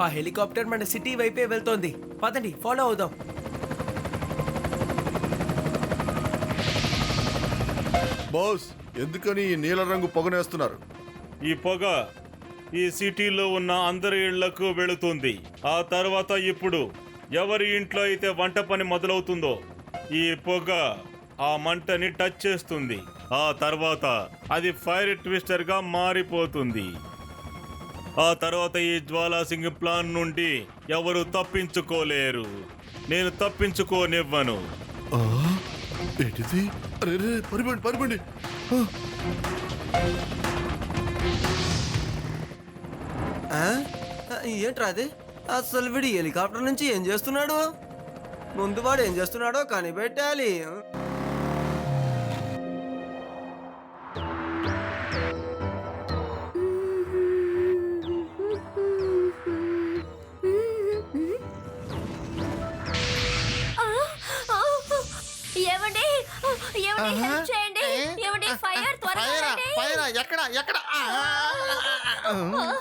ఆ హెలికాప్టర్ మన సిటీ వైపే వెళ్తోంది. పదండి, ఫాలో అవుదాం. బాస్, ఎందుకని ఈ నీల రంగు పొగనేస్తున్నారు? ఈ పొగ ఈ సిటీలో ఉన్న అందరి ఇళ్లకు వెళుతుంది. ఆ తర్వాత ఇప్పుడు ఎవరి ఇంట్లో అయితే వంట పని మొదలవుతుందో ఈ పొగ ఆ మంటని టచ్ చేస్తుంది. ఆ తర్వాత అది ఫైర్ ట్విస్టర్ గా మారిపోతుంది. ఆ తర్వాత ఈ జ్వాలాసింగ్ ప్లాన్ నుండి ఎవరు తప్పించుకోలేరు. నేను తప్పించుకోనివ్వను. ఏంటిది? అరే రే, పరిపండి పరిపండి. ఏంట్రా అది? అసలు వీడి హెలికాప్టర్ నుంచి ఏం చేస్తున్నాడు? ముందు వాడు ఏం చేస్తున్నాడో కనిపెట్టాలి. ఏమండి ఏమండి హెల్ప్ చేయండి. ఏమండి ఫైర్ త్వరగా రండి. ఫైర్ ఎక్కడ ఎక్కడ?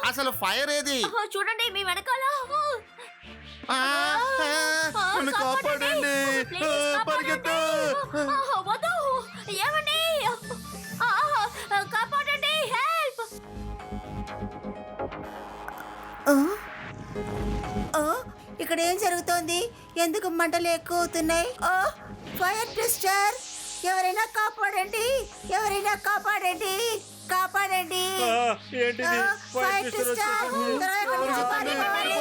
అసలు ఫైర్ ఏది? చూడండి మీ వెనకాల. నన్ను కాపాడండి, పరిగెత్తు. వద్దు. ఏమండి కాపాడండి, హెల్ప్. ఇక్కడ ఏం జరుగుతోంది? ఎందుకు మంటలు ఎక్కువ అవుతున్నాయి? ఫైర్ ట్విస్టర్, ఎవరైనా కాపాడండి, ఎవరైనా కాపాడండి, కాపాడండి. ఏంటిది? ఫైర్ ట్విస్టర్, త్వరగా ఇక్కడి నుంచి పారిపోవాలి.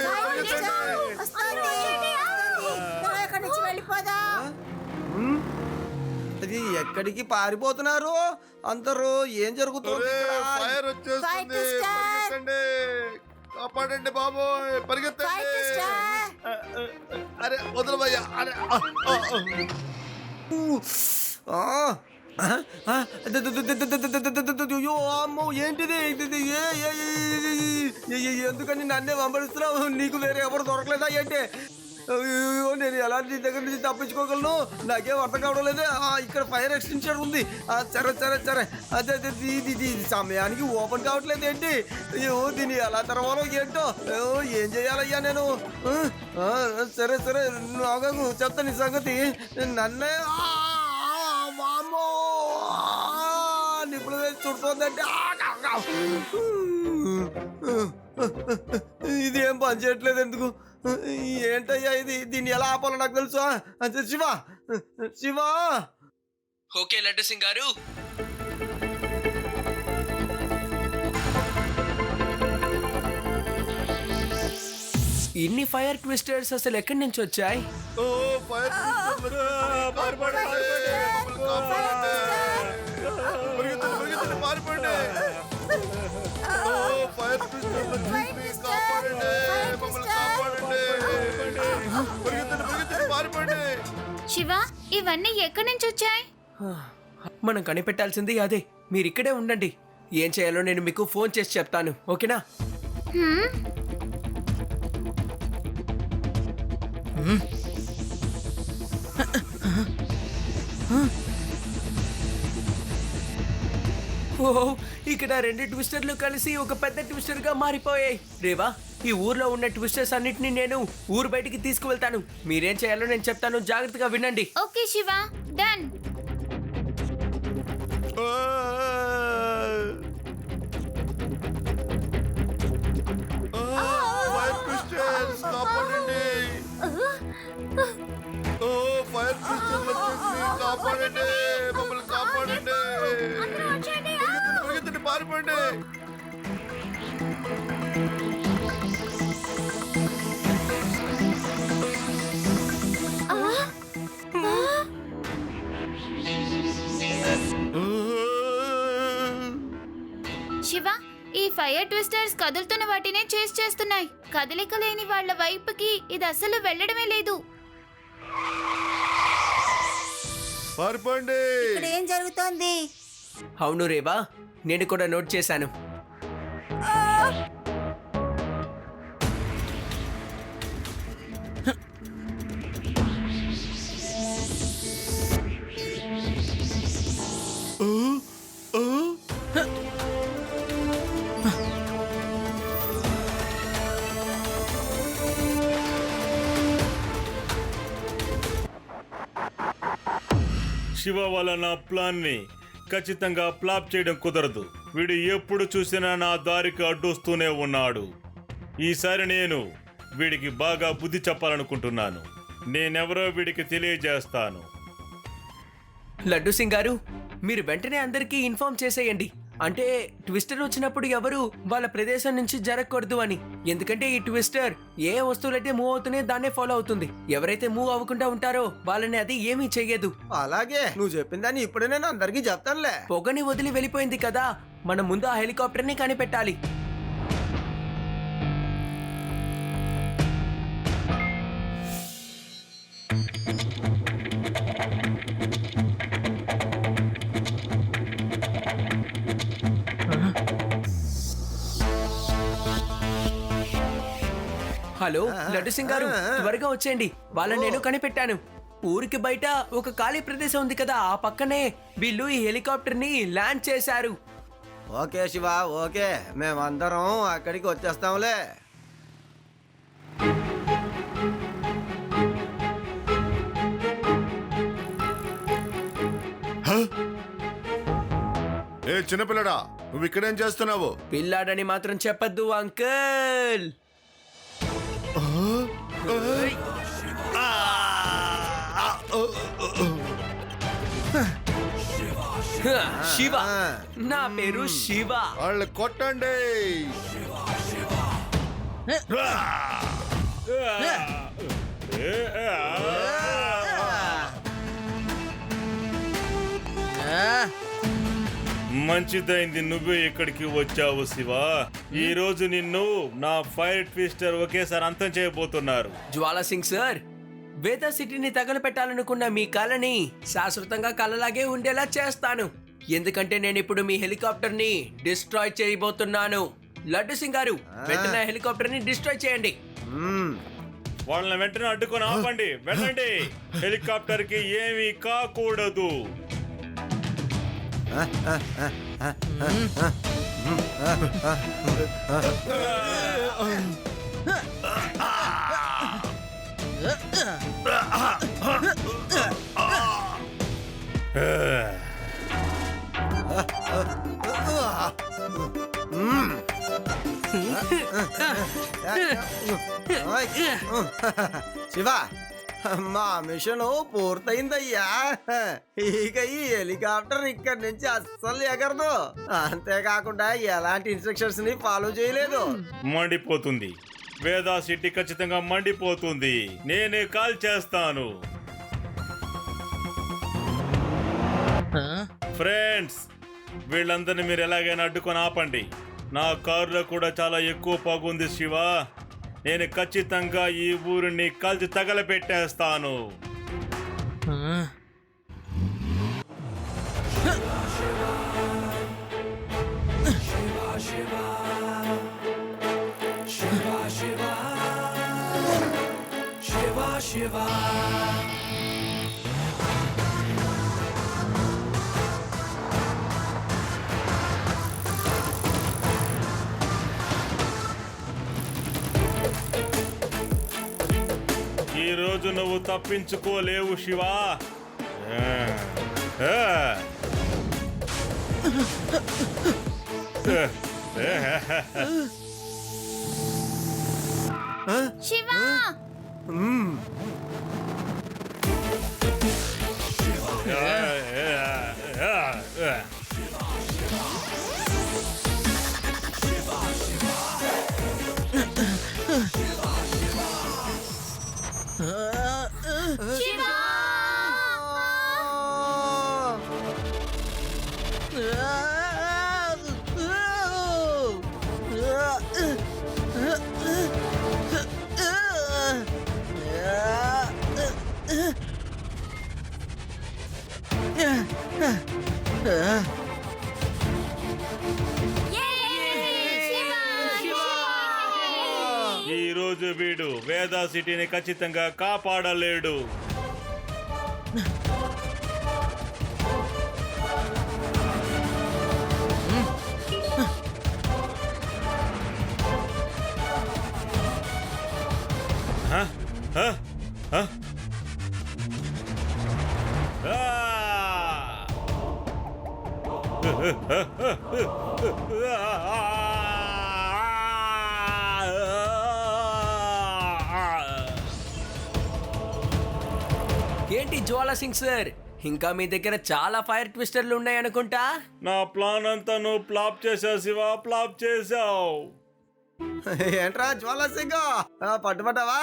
ఫైర్ ట్విస్టర్ వస్తుంది. త్వరగా ఇక్కడి నుంచి వెళ్ళిపోదాం. అది ఎక్కడికి పారిపోతున్నారు అందరూ? ఏం జరుగుతుంది? ఫైర్ వచ్చేస్తుంది, పరిగెత్తండి. కాపాడండి బాబోయ్, పరిగెత్తండి. అరే వదలవయ్యా. అరే అమ్మో, ఏంటిది? ఎందుకని నన్నే వెంబడిస్తున్నావు? నీకు వేరే ఎవరు దొరకలేదా ఏంటి? నేను ఎలా నీ దగ్గర నుంచి తప్పించుకోగలను? నాకేం అర్థం కావడం లేదే. ఇక్కడ ఫైర్ ఎక్స్టెన్షన్ ఉంది. సరే సరే సరే, అదే ఇది సమయానికి ఓపెన్ కావట్లేదు ఏంటి? అయ్యో, దీన్ని ఎలా తెరవాలో ఏంటో. ఏం చేయాలయ్యా నేను? సరే సరే, నాగకు చెప్తా నీ సంగతి. నన్నే వామ్మో, నిప్పులు వేసి చుడుతోందంటే ఇది ఏం పని చేయట్లేదు ఎందుకు? ఏంటయ్యా ఇది? దీన్ని ఎలా ఆపాలో నాకు తెలుసా? శివ శివ. ఓకే లడ్డు సింగ్ గారు, ఇన్ని ఫైర్ ట్విస్టర్స్ అసలు ఎక్కడి నుంచి వచ్చాయి? ఫైర్ పారిపోండి. ఫైర్ పారిపోండి. శివ, ఇవన్నీ ఎక్కడి నుంచి వచ్చాయి? మనం కనిపెట్టాల్సింది అదే. మీరు ఇక్కడే ఉండండి. ఏం చేయాలో నేను మీకు ఫోన్ చేసి చెప్తాను, ఓకేనా? ఓహో, ఇక్కడ రెండు ట్విస్టర్లు కలిసి ఒక పెద్ద ట్విస్టర్ గా మారిపోయాయి. రేవా, ఈ ఊర్లో ఉన్న ట్విస్టర్స్ అన్నిటిని నేను ఊరు బయటికి తీసుకువెళ్తాను. మీరేం చేయాలో నేను చెప్తాను, జాగ్రత్తగా వినండి. Okay Shiva, done. Fire twisters, కాపాడండి. ఫైర్ ట్విస్టర్స్ వచ్చేసి కాపాడండి, మమ్మల్ని కాపాడండి. పరిగెత్తండి, పారిపోండి. శివ, ఈ ఫైర్ ట్విస్టర్స్ కదులుతున్న వాటినే చేసి చేస్తున్నాయి. కదలిక లేని వాళ్ళ వైపుకి ఇది అసలు వెళ్ళడమే లేదు. పారిపోండి. ఇక్కడ ఏం జరుగుతోంది? అవును రేవా, నేను కూడా నోట్ చేశాను. శివ వల్ల నా ప్లాన్ని ఖచ్చితంగా ఫ్లాప్ చేయడం కుదరదు. వీడు ఎప్పుడు చూసినా నా దారికి అడ్డొస్తూనే ఉన్నాడు. ఈసారి నేను వీడికి బాగా బుద్ధి చెప్పాలనుకుంటున్నాను. నేనెవరో వీడికి తెలియజేస్తాను. లడ్డు సింగ్ గారు, మీరు వెంటనే అందరికీ ఇన్ఫార్మ్ చేసేయండి. అంటే ట్విస్టర్ వచ్చినప్పుడు ఎవరు వాళ్ళ ప్రదేశం నుంచి జరగకూడదు అని. ఎందుకంటే ఈ ట్విస్టర్ ఏ వస్తువులైతే మూవ్ అవుతున్నాయో దాన్నే ఫాలో అవుతుంది. ఎవరైతే మూవ్ అవ్వకుండా ఉంటారో వాళ్ళని అది ఏమీ చెయ్యదు. అలాగే నువ్వు చెప్పిన దాన్ని ఇప్పుడే నేను అందరికీ చెప్తానులే. పొగని వదిలి వెళ్ళిపోయింది కదా, మనం ముందు ఆ హెలికాప్టర్ని కనిపెట్టాలి. హలో లడ్డు సింగ్ గారు, త్వరగా వచ్చేయండి. వాళ్ళని నేను కనిపెట్టాను. ఊరికి బయట ఒక ఖాళీ ప్రదేశం ఉంది కదా, ఆ పక్కనే వీళ్ళు ఈ హెలికాప్టర్ ని ల్యాండ్ చేశారు. ఓకే శివ, ఓకే, మేమందరం అక్కడికి వచ్చేస్తాంలే. ఏ చిన్నపిల్లడా, నువ్వు ఇక్కడేం చేస్తున్నావు? పిల్లాడని మాత్రం చెప్పద్దు అంకుల్. శివ, నా పేరు శివ. వాళ్ళు కొట్టండి. మంచిదైంది నువ్వే ఇక్కడికి వచ్చావు శివ. ఈ రోజు నిన్ను నా ఫైర్ ట్విస్టర్ ఒకేసారి అంతం చేయబోతున్నారు. జ్వాలా సింగ్ సార్, వేదా సిటీని తగలపెట్టాలనుకున్న మీ కళని శాశ్వతంగా కళలాగే ఉండేలా చేస్తాను. ఎందుకంటే నేను ఇప్పుడు మీ హెలికాప్టర్ ని డిస్ట్రాయ్ చేయబోతున్నాను. లడ్డు సింగ్ గారు, వెంటనే హెలికాప్టర్ ని డిస్ట్రాయ్ చేయండి. వాళ్ళని వెంటనే అడ్డుకొని ఆపండి. వెళ్ళండి. హెలికాప్టర్ కి ఏమీ కాకూడదు. శివ, మా మిషన్ పూర్తయిందయ్యా. ఇక ఈ హెలికాప్టర్ ఇక్కడి నుంచి అస్సలు ఎగరదు. అంతేకాకుండా ఎలాంటి ఇన్స్ట్రక్షన్స్ ని ఫాలో చేయలేదు. మండిపోతుంది. వేదా సిటీ ఖచ్చితంగా మండిపోతుంది. నేనే కాల్ చేస్తాను. ఫ్రెండ్స్, వీళ్ళందరినీ మీరు ఎలాగైనా అడ్డుకొని ఆపండి. నా కారులో కూడా చాలా ఎక్కువ పొగుంది శివ. నేను ఖచ్చితంగా ఈ ఊరిని కాల్చి తగలపెట్టేస్తాను. ఈ రోజు నువ్వు తప్పించుకోలేవు శివా. శివ, శివ, ఈ రోజు వీడు వేదా సిటీని ఖచ్చితంగా కాపాడలేడు. ఆ! ఏంటి జ్వాలా సింగ్ సార్, ఇంకా మీ దగ్గర చాలా ఫైర్ ట్విస్టర్లు ఉన్నాయనుకుంటా. నా ప్లాన్ అంతా నువ్వు ఫ్లాప్ చేసావు శివ, ఫ్లాప్ చేసావు. ఏంట్రా జ్వాలా సింగ్, పట్టుబడ్డావా?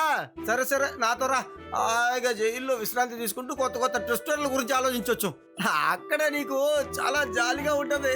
సరే సరే నాతో రా. హాయిగా జైల్లో విశ్రాంతి తీసుకుంటూ కొత్త కొత్త ట్విస్టర్ల గురించి ఆలోచించవచ్చు. అక్కడ నీకు చాలా జాలీగా ఉంటుంది.